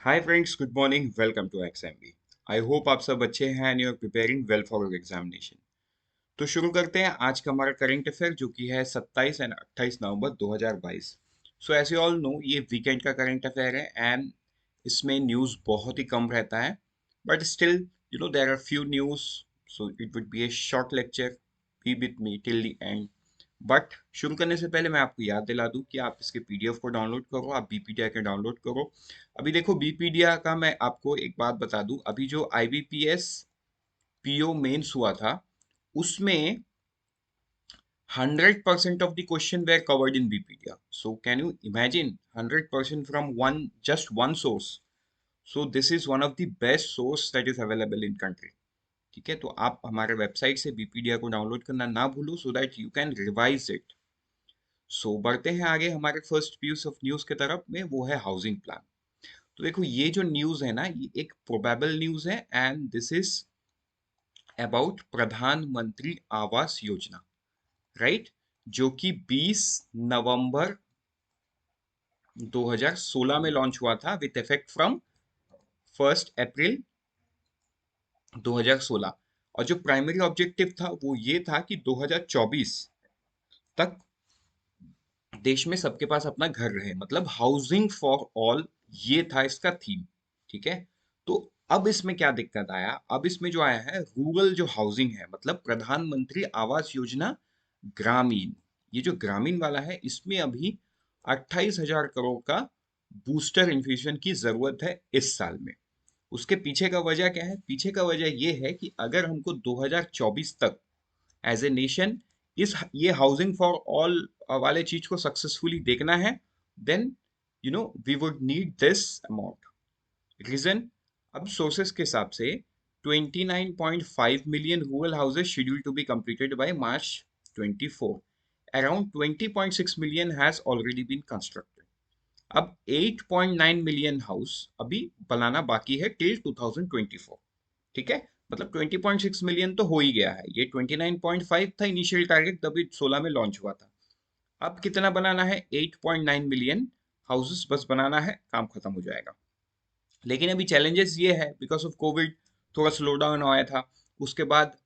Hi friends, good morning. Welcome to XMB। I hope आप सब अच्छे हैं and you are preparing well for your examination. तो शुरू करते हैं आज का हमारा करंट अफेयर, जो कि है 27 and 28 November 2022। So as you all know, ये वीकेंड का करंट अफेयर है एंड इसमें न्यूज़ बहुत ही कम रहता है, but still there are few news. So it would be a short lecture. Be with me till the end. But शुरू करने से पहले मैं आपको याद दिला दूं कि आप इसके पीडीएफ को डाउनलोड करो, आप बीपीडीआई के डाउनलोड करो। अभी देखो, बीपीडीआई का मैं आपको एक बात बता दूं, अभी जो आईबीपीएस पीओ मेंस हुआ था उसमें 100% of the question were covered in BPDA. So can you imagine 100% from just one source? So this is one of the best source that is available in country. ठीक है, तो आप हमारे website से बीपीडीआ को डाउनलोड करना ना भूलो, so that you can revise it. So बढ़ते हैं आगे हमारे फर्स्ट पीस ऑफ न्यूज के तरफ में, वो है हाउसिंग प्लान। तो देखो, ये जो न्यूज है ना, ये एक प्रोबेबल न्यूज है एंड दिस इज अबाउट प्रधानमंत्री आवास योजना, राइट? जो कि 20 नवंबर 2016 में लॉन्च हुआ था विथ इफेक्ट फ्रॉम 1 अप्रैल 2016। और जो प्राइमरी ऑब्जेक्टिव था वो ये था कि 2024 तक देश में सबके पास अपना घर रहे, मतलब हाउसिंग फॉर ऑल। ये था इसका थीम। ठीक है, तो अब इसमें क्या दिक्कत आया? अब इसमें जो आया है रूरल जो हाउसिंग है, मतलब प्रधानमंत्री आवास योजना ग्रामीण। ये जो ग्रामीण वाला है, इसमें अभी 28,000 करोड़ का बूस्टर इन्फ्यूजन की जरूरत है इस साल में। उसके पीछे का वजह क्या है? पीछे का वजह ये है कि अगर हमको 2024 तक एज ए नेशन इस ये हाउसिंग फॉर ऑल वाले चीज को सक्सेसफुली देखना है, then we would need this amount. Reason, अब सोर्सेस के हिसाब से 29.5 million rural houses scheduled to be completed by March 24। Around 20.6 million has already been constructed. अब 8.9 मिलियन हाउस अभी बनाना बाकी है टिल 2024। ठीक है, मतलब 20.6 मिलियन तो हो ही गया है। ये 29.5 था इनिशियल टारगेट, तभी 16 में लॉन्च हुआ था। अब कितना बनाना है? 8.9 मिलियन हाउसेस बस बनाना है, काम खत्म हो जाएगा। लेकिन अभी चैलेंजेस ये है, बिकॉज ऑफ कोविड थोड़ा स्लो डाउन आया था। उसके बाद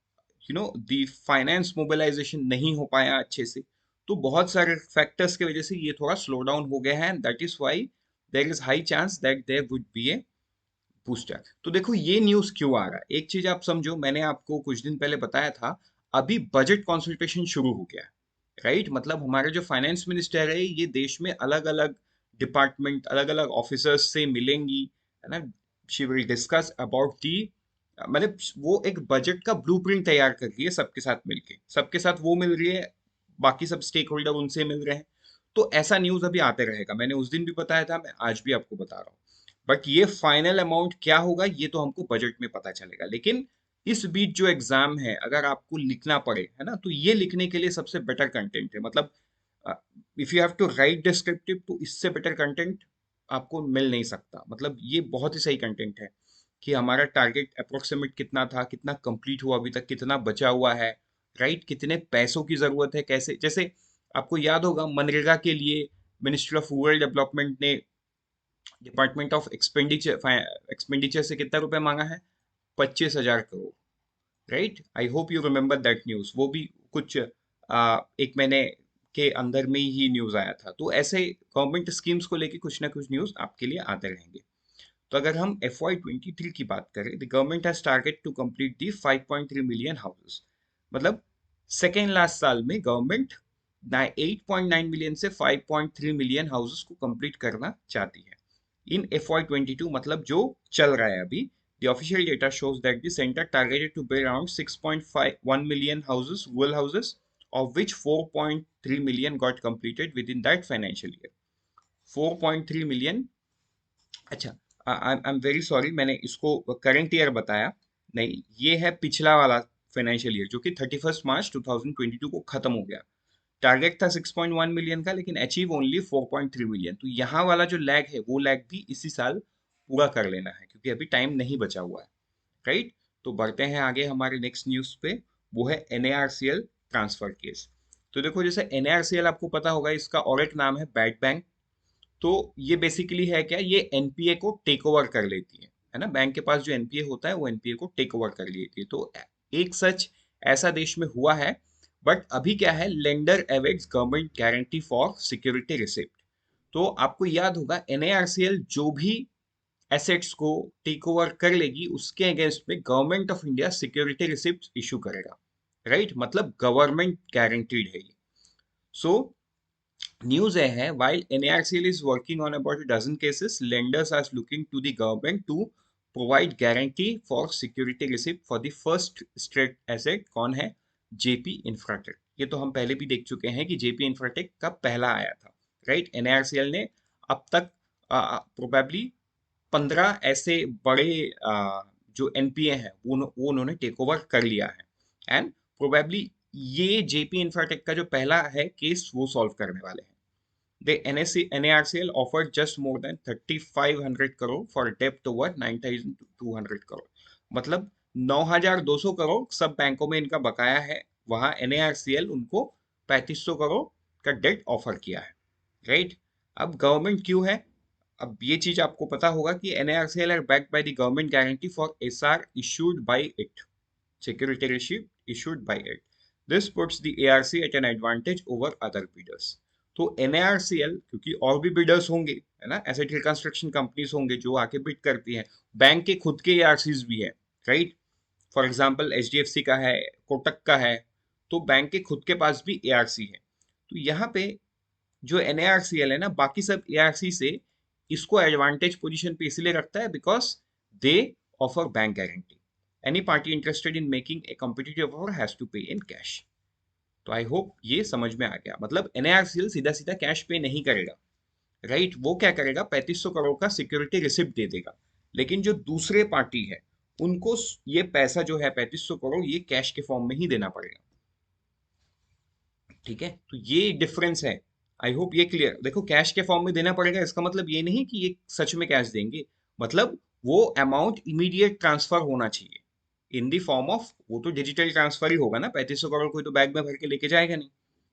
द फाइनेंस मोबिलाइजेशन नहीं हो पाया अच्छे से। तो बहुत सारे फैक्टर्स की वजह से ये थोड़ा स्लो डाउन हो गया है, that is why there is high chance that there would be a booster. तो देखो, ये न्यूज क्यों आ रहा है, एक चीज आप समझो। मैंने आपको कुछ दिन पहले बताया था, अभी बजट कंसल्टेशन शुरू हो गया है, राइट? मतलब हमारे जो फाइनेंस मिनिस्टर है, ये देश में अलग अलग डिपार्टमेंट, अलग अलग ऑफिसर्स से मिलेंगी, है ना? She will discuss about the, मतलब वो एक बजट का ब्लूप्रिंट तैयार कर रही है सबके साथ मिलके। सबके साथ वो मिल रही है, बाकी सब स्टेक होल्डर उनसे मिल रहे हैं। तो ऐसा न्यूज अभी आते रहेगा। मैंने उस दिन भी बताया था, मैं आज भी आपको बता रहा हूँ। बट ये फाइनल अमाउंट क्या होगा, ये तो हमको बजट में पता चलेगा। लेकिन इस बीच जो एग्जाम है, अगर आपको लिखना पड़े, है ना, तो ये लिखने के लिए सबसे बेटर कंटेंट है। मतलब if you have to write descriptive, तो इससे बेटर कंटेंट आपको मिल नहीं सकता। मतलब ये बहुत ही सही कंटेंट है कि हमारा टारगेट अप्रोक्सीमेट कितना था, कितना कंप्लीट हुआ अभी तक, कितना बचा हुआ है, राइट? कितने पैसों की जरूरत है, कैसे। जैसे आपको याद होगा, मनरेगा के लिए मिनिस्ट्री ऑफ रूरल डेवलपमेंट ने डिपार्टमेंट ऑफ एक्सपेंडिचर से कितना रुपए मांगा है? 25,000 crore, right? I hope you remember that news. वो भी कुछ एक महीने के अंदर में ही न्यूज आया था। तो ऐसे गवर्नमेंट स्कीम्स को लेके कुछ ना कुछ न्यूज आपके लिए आते रहेंगे। तो अगर हम FY23 की बात करें, the government has target to complete the 5.3 million houses. मतलब सेकेंड लास्ट साल में गवर्नमेंट 8.9 मिलियन से 5.3 मिलियन हाउसेस को कंप्लीट करना चाहती है इन FY22, मतलब जो चल रहा है अभी। The official data shows that the center targeted to build around 6.51 million houses, rural houses, of which 4.3 million got completed within that financial year. 4.3 million। अच्छा, आई एम वेरी सॉरी, मैंने इसको करंट ईयर बताया, नहीं, ये है पिछला वाला financial year, जो कि 31 मार्च 2022 को खत्म हो गया। टारगेट था 6.1 मिलियन का, लेकिन अचीव ओनली 4.3 मिलियन। तो यहाँ वाला जो लैग है, वो लैग भी इसी साल पूरा कर लेना है, क्योंकि अभी टाइम नहीं बचा हुआ है, राइट? तो बढ़ते हैं आगे हमारे नेक्स्ट न्यूज पे, वो है NARCL ट्रांसफर केस। तो देखो, जैसे NARCL आपको पता होगा, इसका और एक नाम है बैड बैंक। तो ये बेसिकली है क्या, ये एनपीए को टेक ओवर कर लेती है ना। बैंक के पास जो एनपीए होता है वो एनपीए को टेक ओवर कर लेती है। तो एक सच ऐसा देश में हुआ है। बट अभी क्या है, lender awaits government guarantee for security receipt. तो आपको याद होगा एनएआरसीएल जो भी एसेट्स को टेक ओवर कर लेगी उसके अगेंस्ट में government of India security receipt issue करेगा। राइट, मतलब गवर्नमेंट गारंटीड है ये। सो न्यूज़ है, while NARCL is working on about a dozen cases, lenders are looking to the government to provide guarantee for security receipt for the first straight asset। कौन है? JP Infratech. ये तो हम पहले भी देख चुके हैं कि जेपी इंफ्राटेक का पहला आया था। राइट, एनआरसीएल ने अब तक प्रोबेबली 15 ऐसे बड़े जो एनपीए हैं वो उन्होंने टेक ओवर कर लिया है। एंड प्रोबेबली ये जेपी इंफ्राटेक का जो पहला है केस वो सॉल्व करने वाले हैं। The NARCL offered just more than 3,500 crore for debt over 9,200 crore। मतलब 9,200 करोड़ सब बैंकों में इनका बकाया है, वहां NARCL उनको 3,500 करोड़ का डेट ऑफर किया है। राइट, अब गवर्नमेंट क्यों है, अब ये चीज आपको पता होगा कि NARCL are backed by the government guarantee for SR issued by it, security receipt issued by it। This puts the ARC at an advantage over other bidders। तो NARCL क्योंकि और भी बिडर्स होंगे है ना, एसेट रिकंस्ट्रक्शन कंपनीज होंगे जो आके बिड करती हैं, बैंक के खुद के ARCs भी है। राइट, फॉर एग्जांपल एचडीएफसी का है, कोटक का है, तो बैंक के खुद के पास भी ARC है। तो यहाँ पे जो NARCL है ना, बाकी सब ARC से इसको एडवांटेज पोजीशन पे इसलिए रखता है because they offer bank guarantee. Any party interested in making a competitive offer has to pay in cash. तो आई होप ये समझ में आ गया, मतलब एनआरसीएल सीधा सीधा कैश पे नहीं करेगा। राइट, वो क्या करेगा, 3,500 करोड़ का सिक्योरिटी रिसिप्ट दे देगा। लेकिन जो दूसरे पार्टी है उनको ये पैसा जो है 3,500 करोड़ ये कैश के फॉर्म में ही देना पड़ेगा। ठीक है, तो ये डिफरेंस है। आई होप ये क्लियर। देखो, कैश के फॉर्म में देना पड़ेगा इसका मतलब ये नहीं कि ये सच में कैश देंगे, मतलब वो अमाउंट इमीडिएट ट्रांसफर होना चाहिए इन द फॉर्म ऑफ, वो तो डिजिटल ट्रांसफर ही होगा ना, 3,500 करोड़ कोई तो बैग में भर के लेके जाएगा नहीं।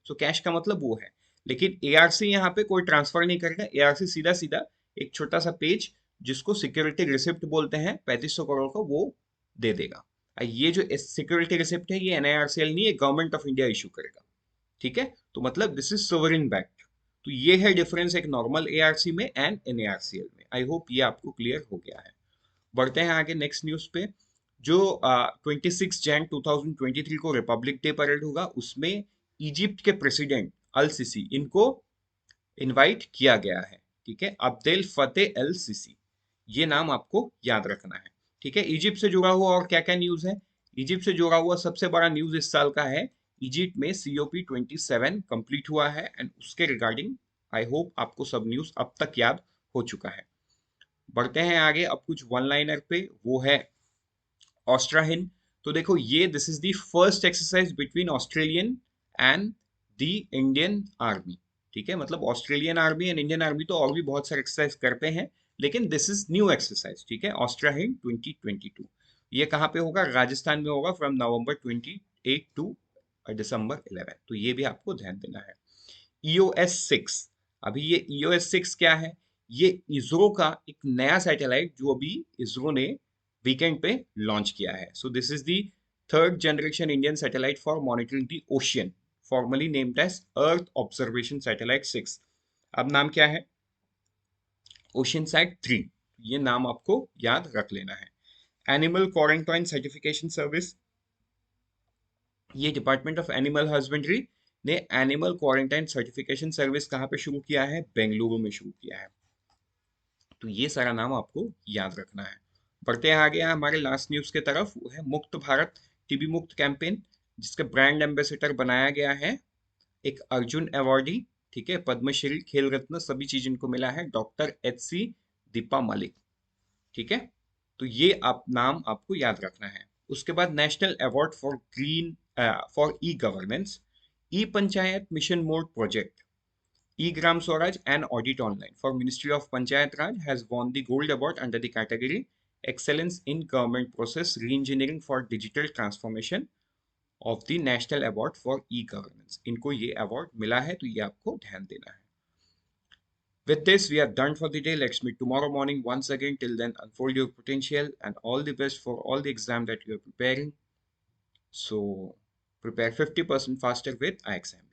सो कैश का मतलब वो है। लेकिन एआरसी यहाँ पे कोई ट्रांसफर नहीं करेगा, एआरसी सीधा सीधा एक छोटा सा पेज जिसको सिक्योरिटी रिसिप्ट बोलते हैं 3,500 करोड़ का, वो दे देगा। ये जो सिक्योरिटी रिसिप्ट है ये एनआईआरसीएल नहीं, ये गवर्नमेंट ऑफ इंडिया इशू करेगा। ठीक है, तो मतलब दिस इज सोवरिन बैक्ड। तो ये है डिफरेंस एक नॉर्मल एआरसी में एंड एनएआरसीएल में। आई होप ये आपको क्लियर हो गया है। बढ़ते हैं आगे नेक्स्ट न्यूज पे। जो 26 जनवरी 2023 को रिपब्लिक डे परेड होगा उसमें इजिप्ट के प्रेसिडेंट अल सीसी इनको इनवाइट किया गया है। ठीक है, अब्देल फतेह अल सीसी, ये नाम आपको याद रखना है। ठीक है, इजिप्ट से जुड़ा हुआ और क्या क्या न्यूज है, इजिप्ट से जुड़ा हुआ सबसे बड़ा न्यूज इस साल का है, इजिप्ट में COP27 कंप्लीट हुआ है एंड उसके रिगार्डिंग आई होप आपको सब न्यूज अब तक याद हो चुका है। बढ़ते हैं आगे, अब कुछ वन लाइनर पे, वो है ऑस्ट्राहिन। तो देखो ये this is the first exercise between Australian and the Indian army. ठीक है, मतलब Australian army and Indian army तो और भी बहुत सारे एक्सरसाइज करते हैं, लेकिन दिस इज न्यू एक्सरसाइज। ठीक है, ऑस्ट्राहिन 2022 ये कहाँ पे होगा, राजस्थान में होगा, फ्रॉम नवंबर 28 टू दिसंबर 11। तो ये भी आपको ध्यान देना है। EOS-6, अभी ये EOS-6 क्या है, ये इसरो का एक नया सैटेलाइट जो अभी इसरो ने वीकेंड पे लॉन्च किया है। So this is the third generation Indian satellite for monitoring the ocean, formally named as earth observation satellite 6। अब नाम क्या है, ओशियन सैट 3। ये नाम आपको याद रख लेना है। एनिमल क्वारंटाइन सर्टिफिकेशन सर्विस, ये डिपार्टमेंट ऑफ एनिमल हस्बेंड्री ने एनिमल क्वारंटाइन सर्टिफिकेशन सर्विस कहाँ पे शुरू किया है, बेंगलुरु में शुरू किया है। तो ये सारा नाम आपको याद रखना है। बढ़ते हैं आगे हमारे लास्ट न्यूज के तरफ, वो है मुक्त भारत टीबी मुक्त कैंपेन, जिसके ब्रांड एम्बेसडर बनाया गया है एक अर्जुन अवार्डी। ठीक है, पद्मश्री, खेल रत्न सभी चीज इनको मिला है, डॉक्टर HC दीपा मलिक। ठीक है, तो ये आप नाम आपको याद रखना है। उसके बाद national award for green for e governance, E panchayat mission mode project, E-Gram Swaraj and Audit Online for Ministry of Panchayat Raj has won the Gold Award under the category Excellence in Government Process Reengineering for Digital Transformation of the National Award for E-Governance। इनको ये award मिला है, तो ये आपको ध्यान देना है। With this, we are done for the day. Let's meet tomorrow morning once again. Till then, unfold your potential and all the best for all the exam that you are preparing. So prepare 50% faster with IXM.